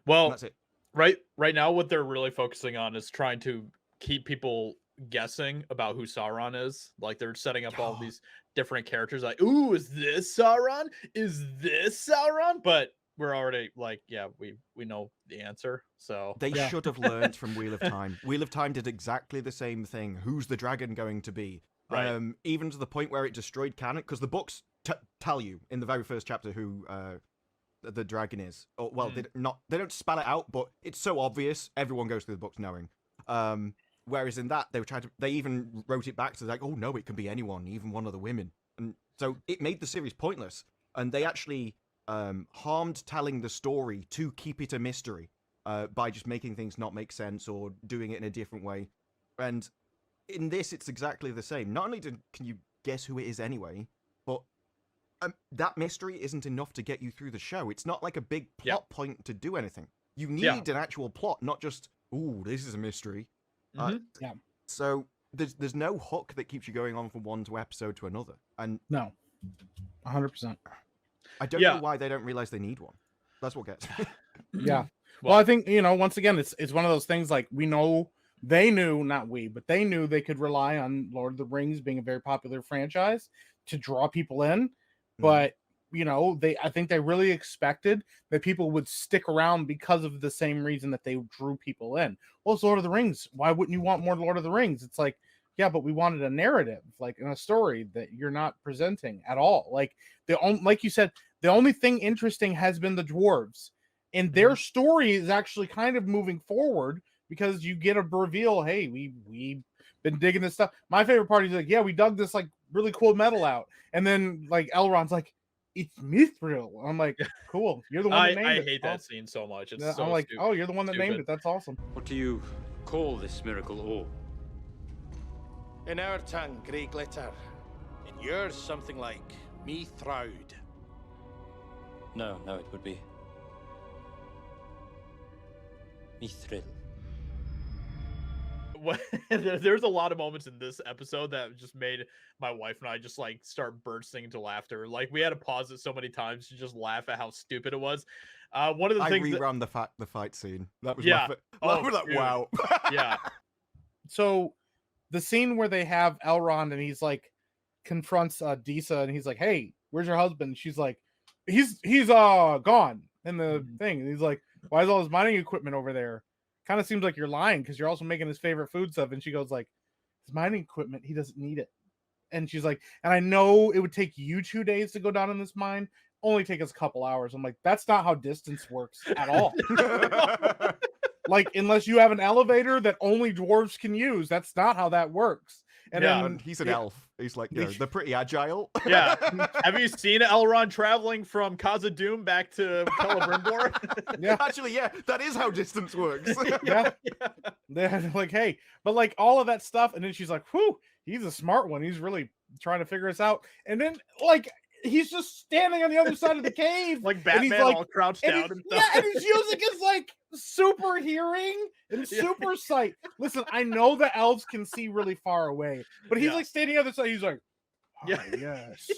Well, And that's it. right now, what they're really focusing on is trying to keep people guessing about who Sauron is. Like they're setting up all these different characters. Like, ooh, is this Sauron? Is this Sauron? But we're already like, yeah, we know the answer. So They should have learned from Wheel of Time. Wheel of Time did exactly the same thing. Who's the dragon going to be? Right. Even to the point where it destroyed canon, because the books tell you in the very first chapter who the dragon is. Or, well, they don't spell it out, but it's so obvious. Everyone goes through the books knowing. Whereas in that, they even wrote it back to like, oh no, it can be anyone, even one of the women. And so it made the series pointless. And they actually harmed telling the story to keep it a mystery by just making things not make sense or doing it in a different way. And in this, it's exactly the same. Not only can you guess who it is anyway, but that mystery isn't enough to get you through the show. It's not like a big plot point to do anything. You need an actual plot, not just, ooh, this is a mystery. So there's no hook that keeps you going on from one episode to another. And no, 100%. I don't know why they don't realize they need one. That's what gets me. Yeah. Well, I think, once again, it's one of those things like they knew, not we, but they knew they could rely on Lord of the Rings being a very popular franchise to draw people in. But, I think they really expected that people would stick around because of the same reason that they drew people in. Well, it's Lord of the Rings. Why wouldn't you want more Lord of the Rings? It's like, yeah, but we wanted a narrative, like in a story that you're not presenting at all. Like like you said, the only thing interesting has been the dwarves, and their story is actually kind of moving forward because you get a reveal. Hey, we've been digging this stuff. My favorite part is like, yeah, we dug this like really cool metal out, and then like Elrond's like, it's Mithril. I'm like, cool. You're the one that named it. I hate that scene so much. It's so I'm like, stupid. oh, you're the one that named it. That's awesome. What do you call this miracle ore? In our tongue, grey glitter. In yours, something like Mithril. No, it would be Mithril. There's a lot of moments in this episode that just made my wife and I just like start bursting into laughter. Like we had to pause it so many times to just laugh at how stupid it was. One of the things I rerun the fight scene. That was wow. Yeah. So the scene where they have Elrond and he's like confronts Disa and he's like, "Hey, where's your husband?" And she's like, "He's gone." In the thing, and he's like, "Why is all his mining equipment over there?" Kind of seems like you're lying because you're also making his favorite food stuff. And she goes like, his mining equipment, he doesn't need it. And she's like, and I know it would take you 2 days to go down in this mine, only take us a couple hours. I'm like, that's not how distance works at all. Like, unless you have an elevator that only dwarves can use, that's not how that works. And then he's an elf. He's like, they're pretty agile. Yeah. Have you seen Elrond traveling from Khazad-dûm back to Celebrimbor? Yeah. Actually, yeah, that is how distance works. Yeah. They're like, hey, but like all of that stuff. And then she's like, whew, he's a smart one. He's really trying to figure us out. And then like, he's just standing on the other side of the cave. Like Batman all crouched down and stuff. Yeah, and he's using his like super hearing and super sight. Listen, I know the elves can see really far away, but he's like standing on the other side. He's like, yes,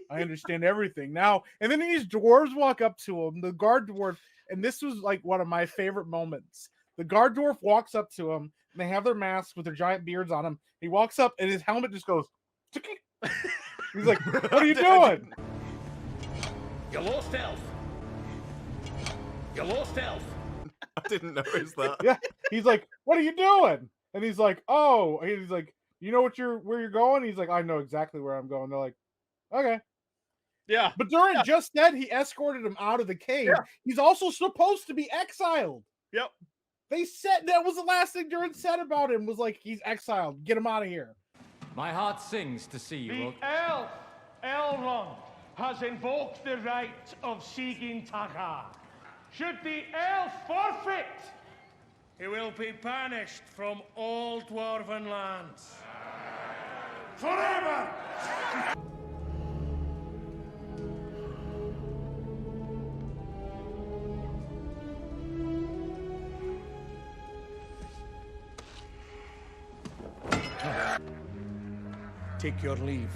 I understand everything now. And then these dwarves walk up to him, the guard dwarf, and this was like one of my favorite moments. The guard dwarf walks up to him, and they have their masks with their giant beards on them. He walks up, and his helmet just goes, he's like, what are you doing? You lost elf. You lost elf. I didn't notice that. Yeah. He's like, what are you doing? And he's like, oh, he's like, you know where you're going? He's like, I know exactly where I'm going. They're like, okay. Yeah. But Durin just said he escorted him out of the cave. Yeah. He's also supposed to be exiled. Yep. They said that was the last thing Durin said about him was like, he's exiled. Get him out of here. My heart sings to see you. The elf, Elrond, has invoked the right of Sigyn Tagar. Should the elf forfeit, he will be banished from all dwarven lands. Forever! Take your leave.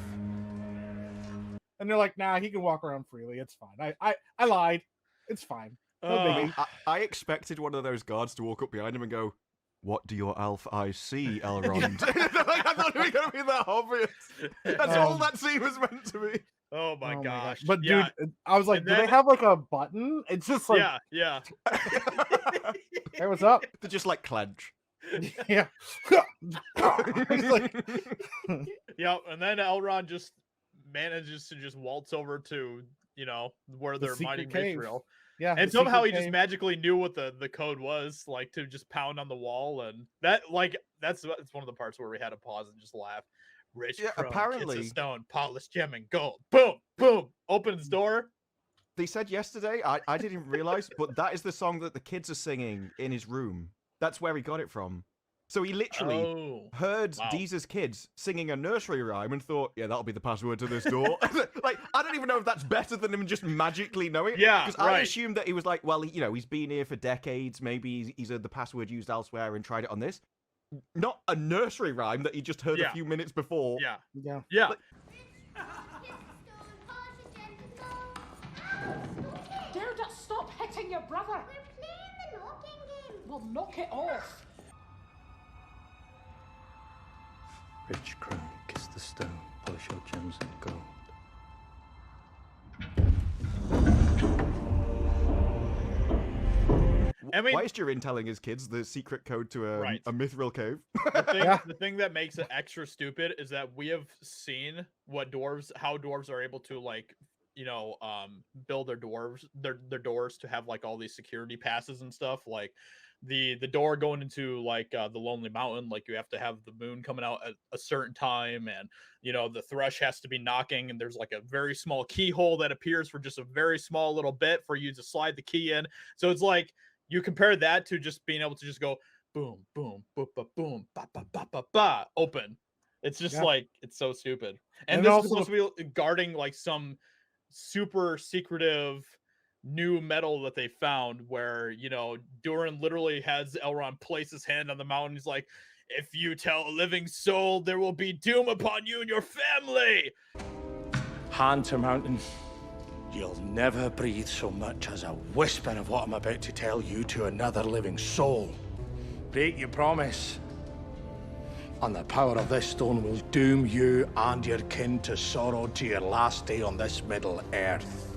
And they're like, nah, he can walk around freely. It's fine. I lied. It's fine. biggie. I expected one of those guards to walk up behind him and go, "What do your elf eyes see, Elrond?" Like, I thought it was going to be that obvious. That's all that scene was meant to be. Oh my gosh. But yeah. dude, I was like, And do then- they have like a button? It's just like, yeah. hey, what's up? They just like clench. Yeah. It's like, Yeah, and then Elrond just manages to just waltz over to, where The they're mining secret cave. Mithril. yeah. And the somehow secret he just cave. magically knew what the code was, like to just pound on the wall, and that's one of the parts where we had to pause and just laugh. Rich Yeah, crone, apparently- kits of stone, polished gem and gold. Boom, boom. Opens door. They said yesterday, I didn't realize, but that is the song that the kids are singing in his room. That's where he got it from. So he literally heard wow. Deeza's kids singing a nursery rhyme and thought, yeah, that'll be the password to this door. Like, I don't even know if that's better than him just magically knowing. Yeah, because I right. assumed that he was like, well, he's been here for decades. Maybe he's heard the password used elsewhere and tried it on this. Not a nursery rhyme that he just heard a Yeah. few minutes before. Yeah. Yeah. Like- Gerda, stop hitting your brother. We're playing the knocking game. Well, knock it off. Rich crown, kiss the stone, polish your gems and gold. I mean, Why is Durin telling his kids the secret code to Right. a mithril cave? the thing that makes it extra stupid is that we have seen how dwarves are able to build their doors to have like all these security passes and stuff. Like the door going into the Lonely Mountain, like you have to have the moon coming out at a certain time, and the thrush has to be knocking, and there's like a very small keyhole that appears for just a very small little bit for you to slide the key in. So it's like you compare that to just being able to just go boom, boom, boom, boom, boom, ba ba ba ba ba, open. It's just like it's so stupid. And this is supposed to be guarding like some super secretive new metal that they found, where Durin literally has Elrond place his hand on the mountain. He's like, "If you tell a living soul, there will be doom upon you and your family." Hand to mountain. You'll never breathe so much as a whisper of what I'm about to tell you to another living soul. Break your promise. And the power of this stone will doom you and your kin to sorrow to your last day on this Middle Earth.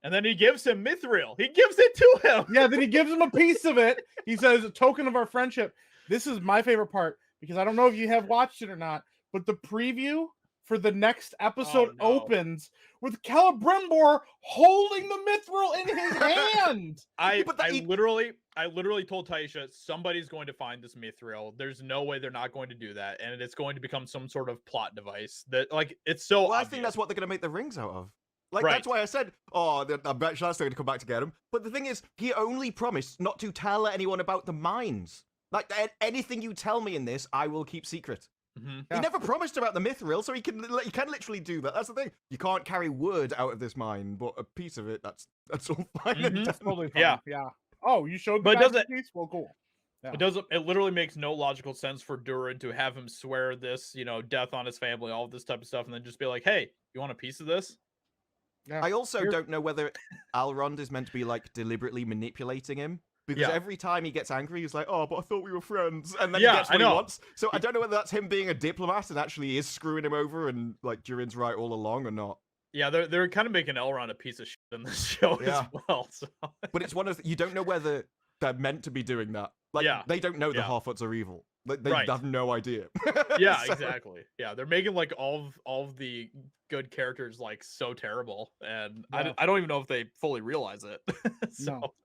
And then he gives him Mithril. He gives it to him. Yeah, then he gives him a piece of it. He says, a token of our friendship. This is my favorite part, because I don't know if you have watched it or not, but the preview for the next episode opens with Celebrimbor holding the Mithril in his hand. I literally told Taisha, somebody's going to find this Mithril. There's no way they're not going to do that, and it's going to become some sort of plot device. That it's so. Well, obvious. I think that's what they're going to make the rings out of. Like, Right. that's why I said, I bet that's going to come back to get him. But the thing is, he only promised not to tell anyone about the mines. Like, anything you tell me in this, I will keep secret. Mm-hmm. He never promised about the Mithril, so he can literally do that. That's the thing. You can't carry word out of this mine, but a piece of it, that's all fine. and Mhm. That's dandy. totally fine. Yeah. Yeah. Oh, you showed the But guy does the it- piece? Well, cool. Yeah. It literally makes no logical sense for Durin to have him swear this, death on his family, all this type of stuff, and then just be like, "Hey, you want a piece of this?" Yeah. I also Here- don't know whether Elrond is meant to be, like, deliberately manipulating him. Because Yeah. every time he gets angry, he's like, "Oh, but I thought we were friends," and then Yeah, he gets I what he know. wants. So I don't know whether that's him being a diplomat and actually is screwing him over, and like Durin's right all along, or not. Yeah, they're kind of making Elrond a piece of shit in this show Yeah. as well. So. But it's one of you don't know whether they're meant to be doing that. Like, Yeah. they don't know the Yeah. Harfoots are evil. Like, they Right. have no idea. Yeah, So- exactly. Yeah, they're making like all of the good characters like so terrible, and Yeah. I don't even know if they fully realize it. So, No.